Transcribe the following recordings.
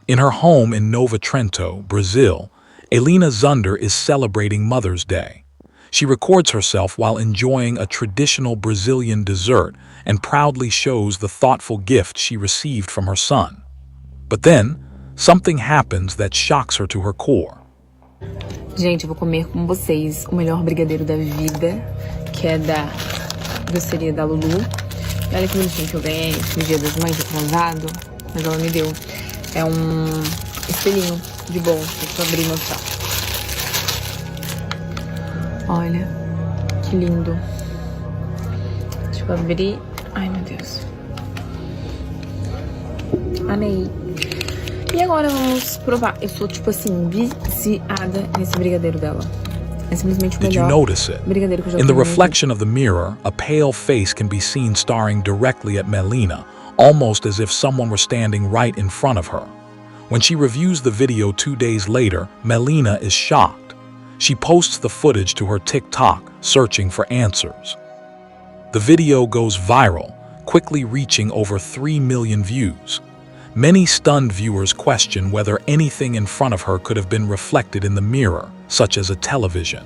In her home in Nova Trento, Brazil, Helena Zunder is celebrating Mother's Day. She records herself while enjoying a traditional Brazilian dessert and proudly shows the thoughtful gift she received from her son. But then, something happens that shocks her to her core. Gente, eu vou comer com vocês o melhor brigadeiro da vida, que é da doceria da Lulu. E olha que bonitinho que eu ganhei no Dia das Mães atrasado, mas ela me deu. É espelhinho de bolo, deixa eu abrir e mostrar. Olha, que lindo. Deixa eu abrir. Ai, meu Deus. Amei. E agora vamos provar. Eu sou, tipo assim, viciada nesse brigadeiro dela. É simplesmente o melhor. Did you notice it? Brigadeiro que eu já In the comi. reflection of the mirror, a pale face can be seen staring directly at Melina, almost as if someone were standing right in front of her. When she reviews the video 2 days later, Melina is shocked. She posts the footage to her TikTok, searching for answers. The video goes viral, quickly reaching over 3 million views. Many stunned viewers question whether anything in front of her could have been reflected in the mirror, such as a television.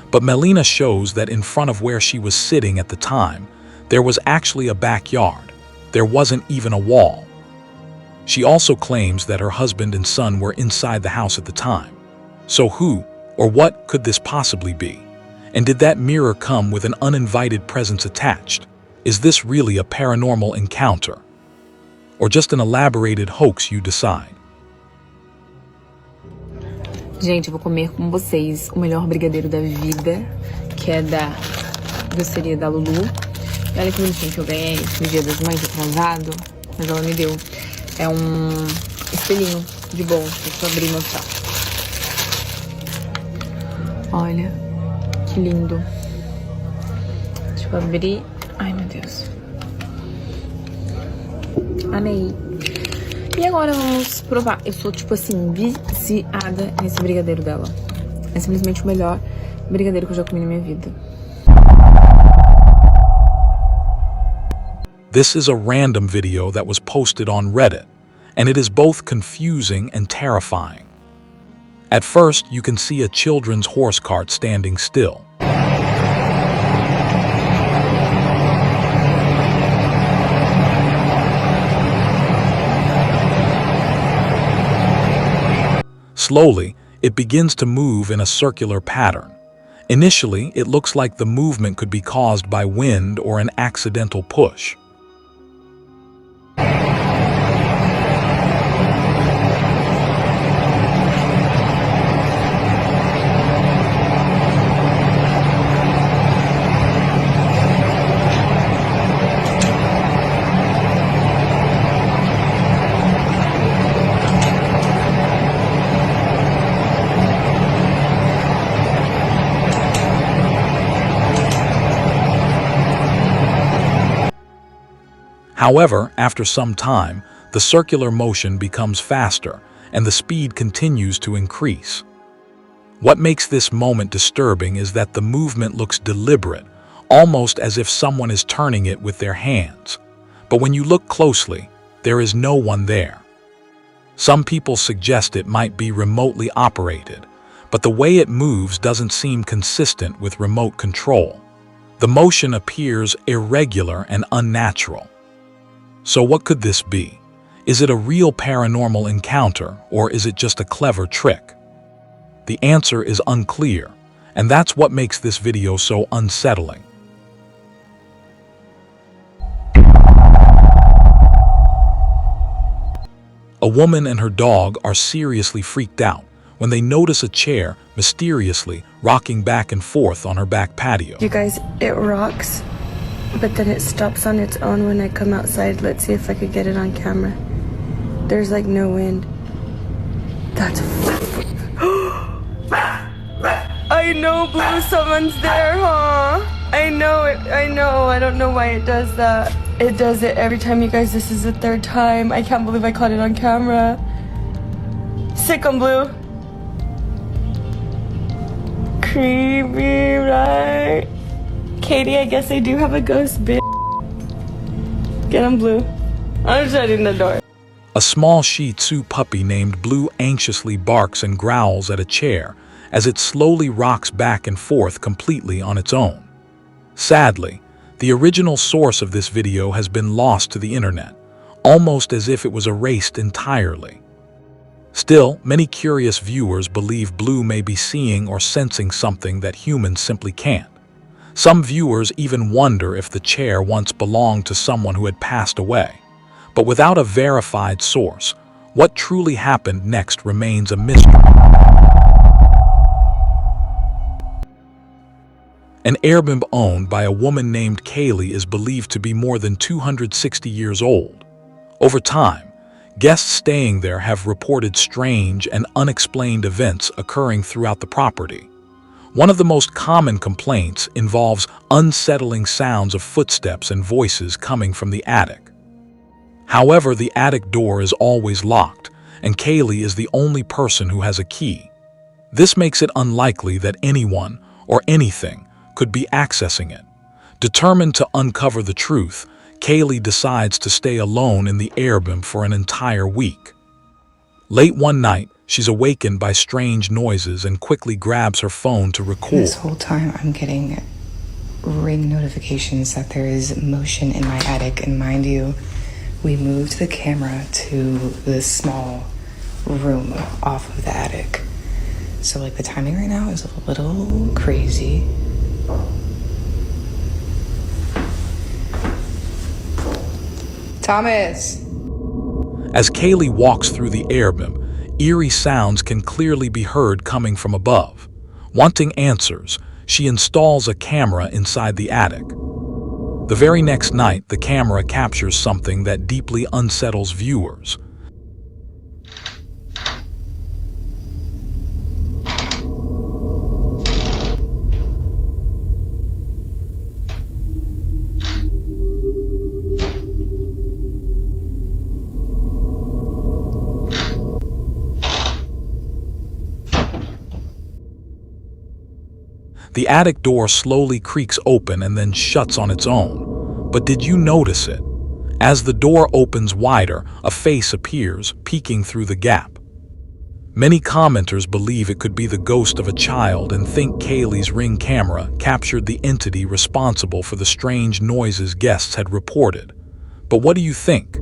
But Melina shows that in front of where she was sitting at the time, there was actually a backyard. There wasn't even a wall. She also claims that her husband and son were inside the house at the time. So who or what could this possibly be? And did that mirror come with an uninvited presence attached? Is this really a paranormal encounter? Or just an elaborated hoax, you decide? Gente, eu vou comer com vocês o melhor brigadeiro da vida, que é da doceria da Lulu. E olha que bonitinho que eu ganhei no Dia das Mães atrasado, mas ela me deu. É espelhinho de bolo, deixa eu abrir e mostrar. Olha, que lindo. Deixa eu abrir. Ai, meu Deus. Amei. E agora vamos provar. Eu sou, tipo assim, viciada nesse brigadeiro dela. É simplesmente o melhor brigadeiro que eu já comi na minha vida. This is a random video that was posted on Reddit, and it is both confusing and terrifying. At first, you can see a children's horse cart standing still. Slowly, it begins to move in a circular pattern. Initially, it looks like the movement could be caused by wind or an accidental push. However, after some time, the circular motion becomes faster, and the speed continues to increase. What makes this moment disturbing is that the movement looks deliberate, almost as if someone is turning it with their hands. But when you look closely, there is no one there. Some people suggest it might be remotely operated, but the way it moves doesn't seem consistent with remote control. The motion appears irregular and unnatural. So what could this be? Is it a real paranormal encounter, or is it just a clever trick? The answer is unclear, and that's what makes this video so unsettling. A woman and her dog are seriously freaked out when they notice a chair mysteriously rocking back and forth on her back patio. You guys, it rocks, but then it stops on its own when I come outside. Let's see if I could get it on camera. There's like no wind. That's I know, Blue, someone's there, huh? I know it, I know. I don't know why it does that. It does it every time, you guys. This is the third time. I can't believe I caught it on camera. Sick 'em, Blue. Creepy, right? Katie, I guess I do have a ghost, bitch. Get him, Blue. I'm shutting the door. A small Shih Tzu puppy named Blue anxiously barks and growls at a chair as it slowly rocks back and forth completely on its own. Sadly, the original source of this video has been lost to the internet, almost as if it was erased entirely. Still, many curious viewers believe Blue may be seeing or sensing something that humans simply can't. Some viewers even wonder if the chair once belonged to someone who had passed away. But without a verified source, what truly happened next remains a mystery. An Airbnb owned by a woman named Kaylee is believed to be more than 260 years old. Over time, guests staying there have reported strange and unexplained events occurring throughout the property. One of the most common complaints involves unsettling sounds of footsteps and voices coming from the attic. However, the attic door is always locked, and Kaylee is the only person who has a key. This makes it unlikely that anyone or anything could be accessing it. Determined to uncover the truth, Kaylee decides to stay alone in the Airbnb for an entire week. Late one night, she's awakened by strange noises and quickly grabs her phone to record. This whole time I'm getting ring notifications that there is motion in my attic, and mind you, we moved the camera to this small room off of the attic. So like the timing right now is a little crazy. Thomas! As Kaylee walks through the Airbnb, eerie sounds can clearly be heard coming from above. Wanting answers, she installs a camera inside the attic. The very next night, the camera captures something that deeply unsettles viewers. The attic door slowly creaks open and then shuts on its own. But did you notice it? As the door opens wider, a face appears, peeking through the gap. Many commenters believe it could be the ghost of a child and think Kaylee's Ring camera captured the entity responsible for the strange noises guests had reported. But what do you think?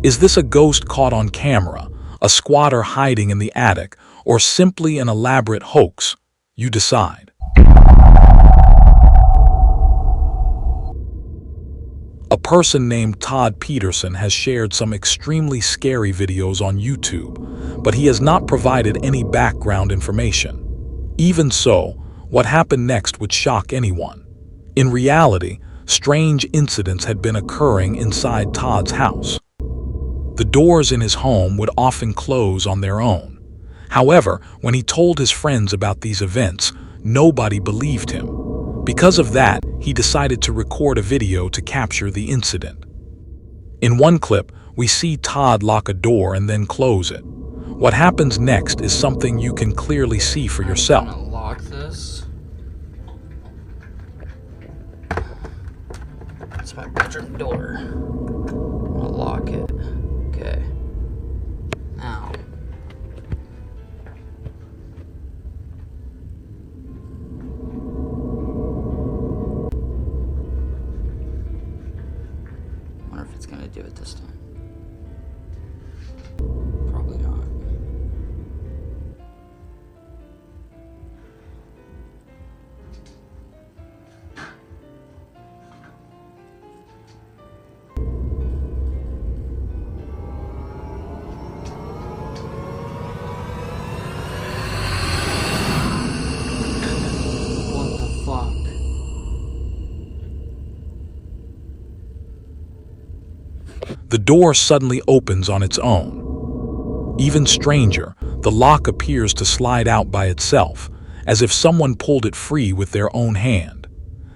Is this a ghost caught on camera, a squatter hiding in the attic, or simply an elaborate hoax? You decide. A person named Todd Peterson has shared some extremely scary videos on YouTube, but he has not provided any background information. Even so, what happened next would shock anyone. In reality, strange incidents had been occurring inside Todd's house. The doors in his home would often close on their own. However, when he told his friends about these events, nobody believed him. Because of that, he decided to record a video to capture the incident. In one clip, we see Todd lock a door and then close it. What happens next is something you can clearly see for yourself. I'm gonna lock this. It's my bedroom door. I'm gonna lock it. Okay. Now. Wonder if it's gonna do it this time. Probably not. What the fuck? The door suddenly opens on its own. Even stranger, the lock appears to slide out by itself, as if someone pulled it free with their own hand.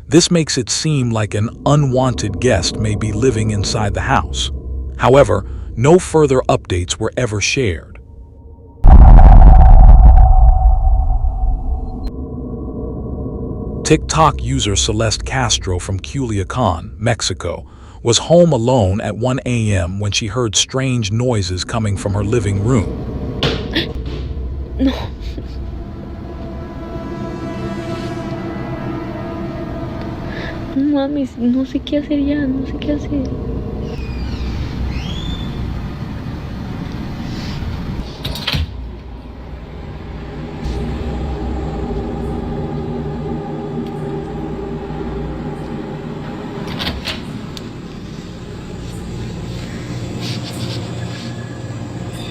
This makes it seem like an unwanted guest may be living inside the house. However, no further updates were ever shared. TikTok user Celeste Castro from Culiacan, Mexico, was home alone at 1 a.m. when she heard strange noises coming from her living room. No. No mames, no sé qué hacer ya, no sé qué hacer.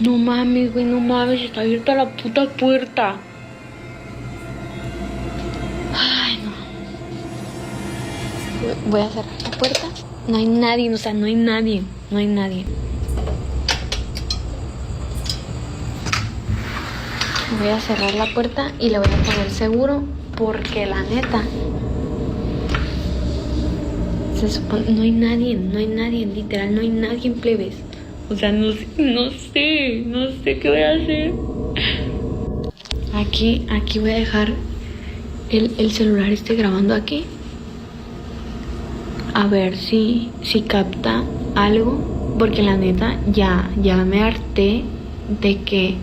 No mames, güey, no mames, está abierta la puta puerta. Ay, no. Voy a cerrar la puerta. No hay nadie, o sea, no hay nadie. No hay nadie. Voy a cerrar la puerta y le voy a poner seguro porque la neta se supone, no hay nadie, literal, no hay nadie en plebes. O sea, no sé qué voy a hacer. Aquí voy a dejar el celular grabando aquí. A ver si capta algo. Porque la neta ya me harté de que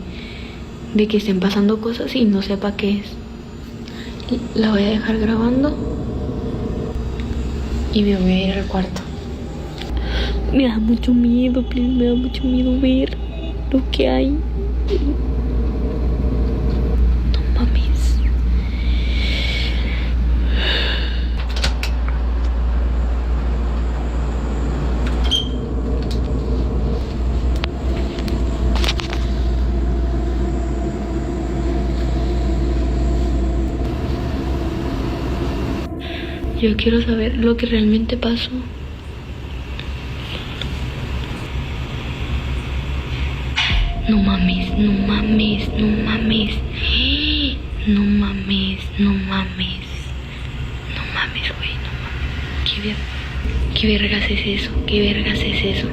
estén pasando cosas y no sepa qué es. La voy a dejar grabando. Y me voy a ir al cuarto. Me da mucho miedo, please, me da mucho miedo ver lo que hay. No mames. Yo quiero saber lo que realmente pasó. No mames, no mames, no mames. No mames, no mames. No mames, güey, no mames. ¿Qué vergas es eso? ¿Qué vergas es eso?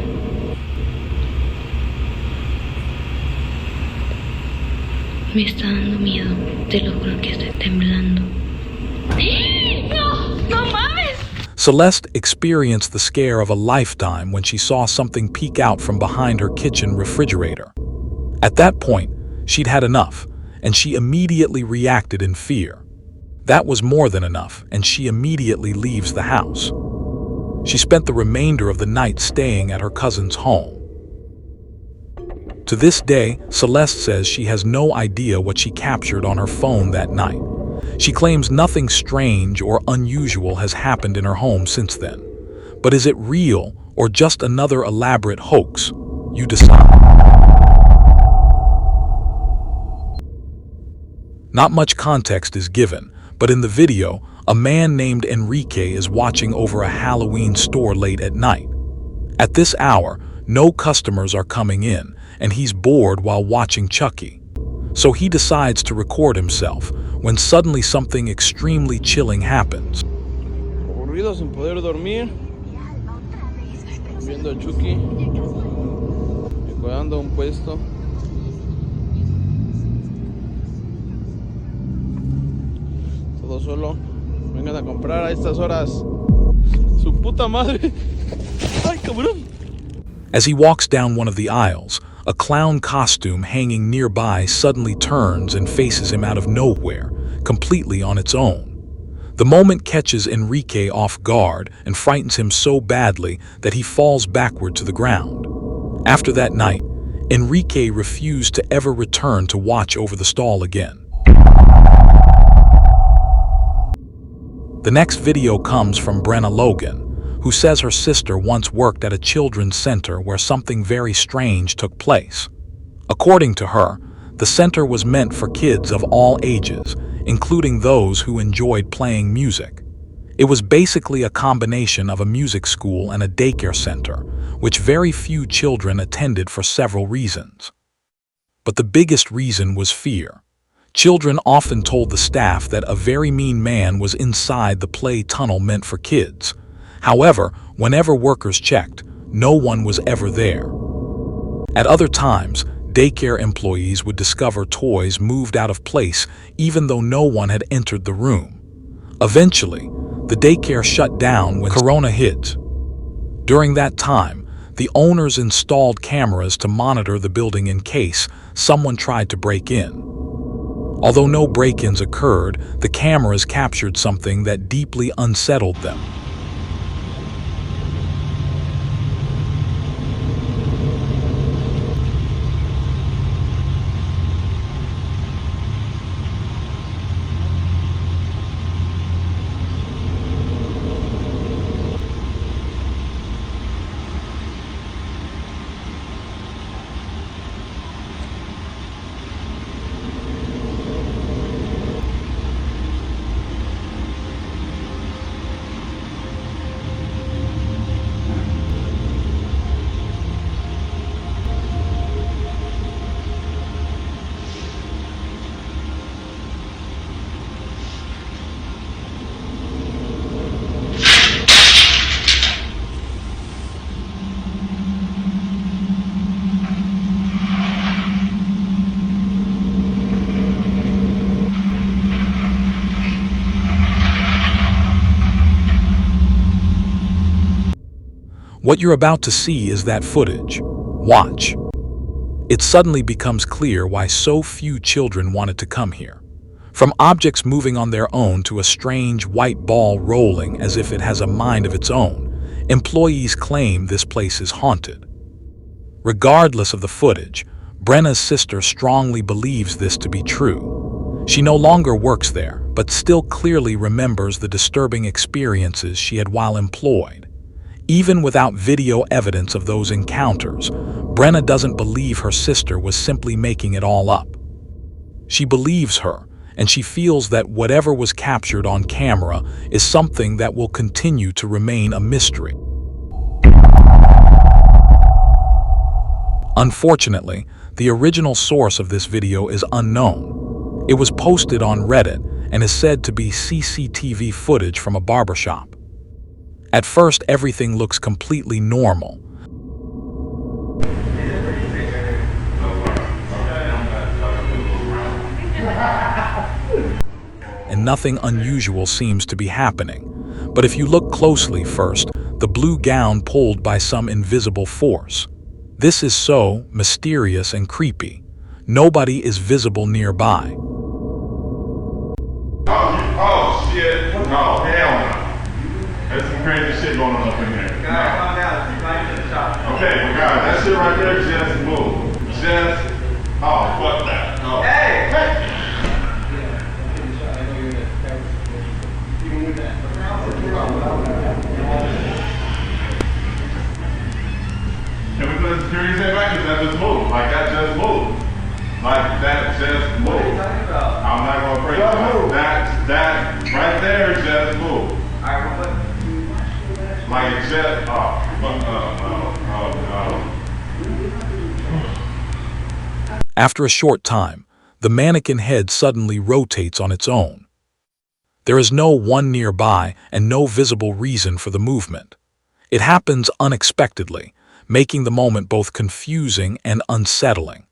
Me está dando miedo. Te lo juro que estoy temblando. ¡No mames! Celeste experienced the scare of a lifetime when she saw something peek out from behind her kitchen refrigerator. At that point, she'd had enough, and she immediately reacted in fear. That was more than enough, and she immediately leaves the house. She spent the remainder of the night staying at her cousin's home. To this day, Celeste says she has no idea what she captured on her phone that night. She claims nothing strange or unusual has happened in her home since then. But is it real or just another elaborate hoax? You decide. Not much context is given, but in the video, a man named Enrique is watching over a Halloween store late at night. At this hour, no customers are coming in, and he's bored while watching Chucky. So he decides to record himself, when suddenly something extremely chilling happens. Aburrido sin poder dormir, viendo a Chucky, cuidando un puesto. Todo solo, vengan a comprar a estas horas. Su puta madre. Ay, cabrón. As he walks down one of the aisles, a clown costume hanging nearby suddenly turns and faces him out of nowhere, completely on its own. The moment catches Enrique off guard and frightens him so badly that he falls backward to the ground. After that night, Enrique refused to ever return to watch over the stall again. The next video comes from Brenna Logan, who says her sister once worked at a children's center where something very strange took place. According to her, the center was meant for kids of all ages, including those who enjoyed playing music. It was basically a combination of a music school and a daycare center, which very few children attended for several reasons. But the biggest reason was fear. Children often told the staff that a very mean man was inside the play tunnel meant for kids. However, whenever workers checked, no one was ever there. At other times, daycare employees would discover toys moved out of place even though no one had entered the room. Eventually, the daycare shut down when Corona hit. During that time, the owners installed cameras to monitor the building in case someone tried to break in. Although no break-ins occurred, the cameras captured something that deeply unsettled them. What you're about to see is that footage. Watch. It suddenly becomes clear why so few children wanted to come here. From objects moving on their own to a strange white ball rolling as if it has a mind of its own, employees claim this place is haunted. Regardless of the footage, Brenna's sister strongly believes this to be true. She no longer works there, but still clearly remembers the disturbing experiences she had while employed. Even without video evidence of those encounters, Brenna doesn't believe her sister was simply making it all up. She believes her, and she feels that whatever was captured on camera is something that will continue to remain a mystery. Unfortunately, the original source of this video is unknown. It was posted on Reddit and is said to be CCTV footage from a barbershop. At first, everything looks completely normal. And nothing unusual seems to be happening. But if you look closely first, the blue gown pulled by some invisible force. This is so mysterious and creepy. Nobody is visible nearby. Oh shit, no, hell no. There's some crazy shit going on up in here. Guys, calm down. Okay, well guys, that shit right there just moved. Oh, fuck that. Oh. Hey! Can we put a security set back? Because that just moved. Like that just moved. Like that just moved. What are you talking about? I'm not gonna break it. That right there just moved. Alright, what? Like it just, After a short time, the mannequin head suddenly rotates on its own. There is no one nearby and no visible reason for the movement. It happens unexpectedly, making the moment both confusing and unsettling.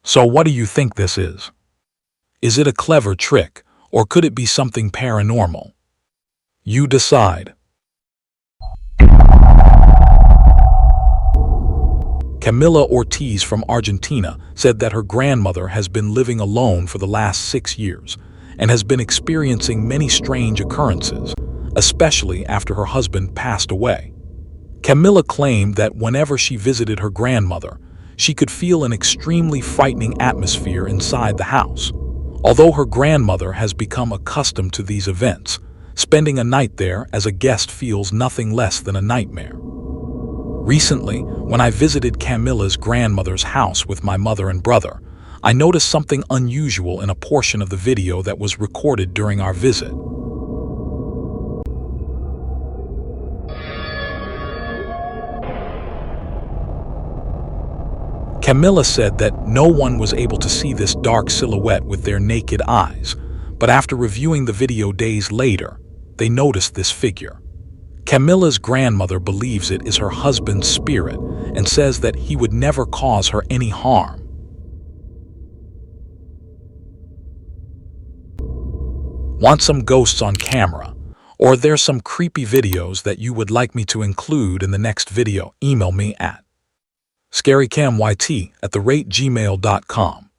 So what do you think this is? Is it a clever trick, or could it be something paranormal? You decide. Camila Ortiz from Argentina said that her grandmother has been living alone for the last 6 years and has been experiencing many strange occurrences, especially after her husband passed away. Camila claimed that whenever she visited her grandmother, she could feel an extremely frightening atmosphere inside the house. Although her grandmother has become accustomed to these events, spending a night there as a guest feels nothing less than a nightmare. Recently, when I visited Camila's grandmother's house with my mother and brother, I noticed something unusual in a portion of the video that was recorded during our visit. Camila said that no one was able to see this dark silhouette with their naked eyes, but after reviewing the video days later, they noticed this figure. Camila's grandmother believes it is her husband's spirit and says that he would never cause her any harm. Want some ghosts on camera? Or there's some creepy videos that you would like me to include in the next video, email me at scarycammyt@gmail.com.